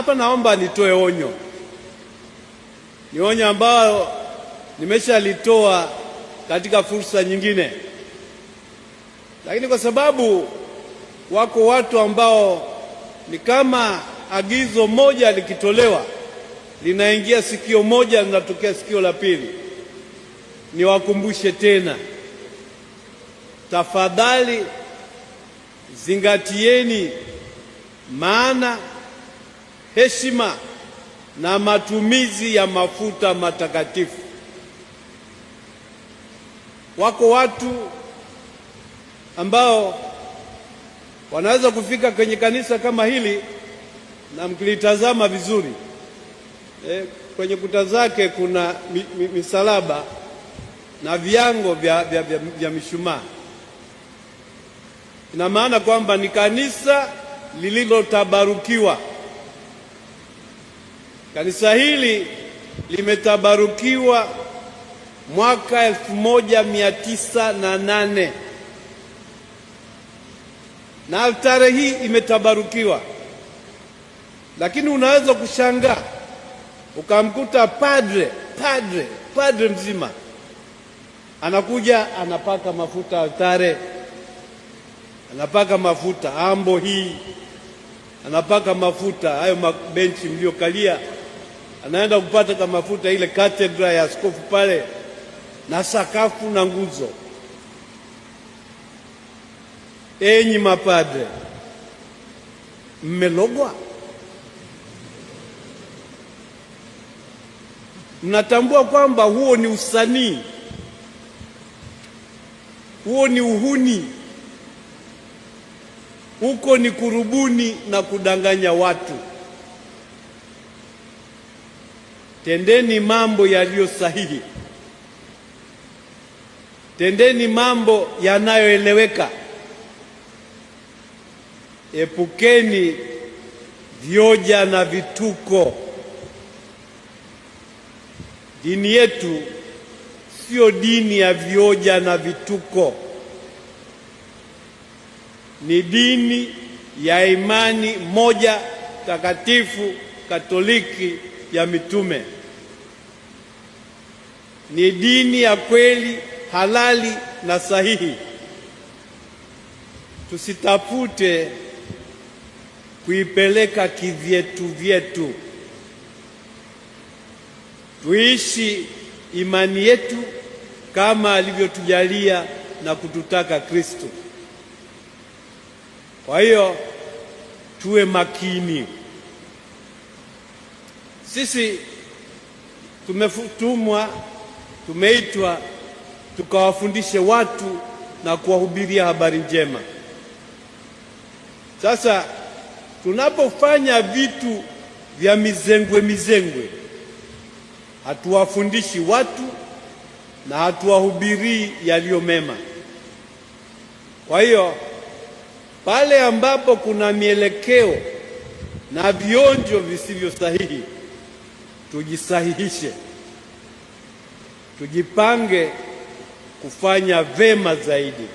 hapa naomba nitoe onyo. Ni onyo ambalo nimeshalitoa katika fursa nyingine, lakini kwa sababu wako watu ambao ni kama agizo moja likitolewa linaingia sikio moja linatokea sikio la pili, niwakumbushe tena, tafadhali zingatieni maana, heshima na matumizi ya mafuta matakatifu. Wako watu ambao wanaweza kufika kwenye kanisa kama hili na mkilitazama vizuri, kwenye kuta zake kuna misalaba na viango vya mishumaa. Ina maana kwamba ni kanisa lililotabarukiwa. Kanisa hili limetabarukiwa mwaka 1908 na altare hii imetabarukiwa, lakini unaweza kushangaa ukamkuta padre mzima anakuja anapaka mafuta altare, anapaka mafuta ambo hii, anapaka mafuta hayo mabenchi mliokalia, anaenda kupata mafuta ile katedra ya askofu pale, na sakafu na nguzo. Enyi mapadre, mmelogwa? Mnatambua kwamba huo ni usanii, huo ni uhuni, huko ni kurubuni na kudanganya watu. Tendeni mambo yaliyo sahihi, tendeni mambo yanayoeleweka, epukeni vioja na vituko. Dini yetu sio dini ya vioja na vituko, ni dini ya imani moja takatifu Katoliki ya mitume. Ni dini ya kweli, halali na sahihi. Tusitafute kuipeleka kivyetu. Tuishi imani yetu kama alivyotujalia na kututaka Kristo. Kwa hiyo tuwe makini. Sisi tumeitwa tukawafundishe watu na kuwahubiria habari njema. Sasa tunapofanya vitu vya mizengwe, hatuwafundishi watu na hatuwahubirii yaliyo mema. Kwa hiyo pale ambapo kuna mielekeo na vionjo visivyo sahihi, tujisahihishe, tujipange kufanya vema zaidi.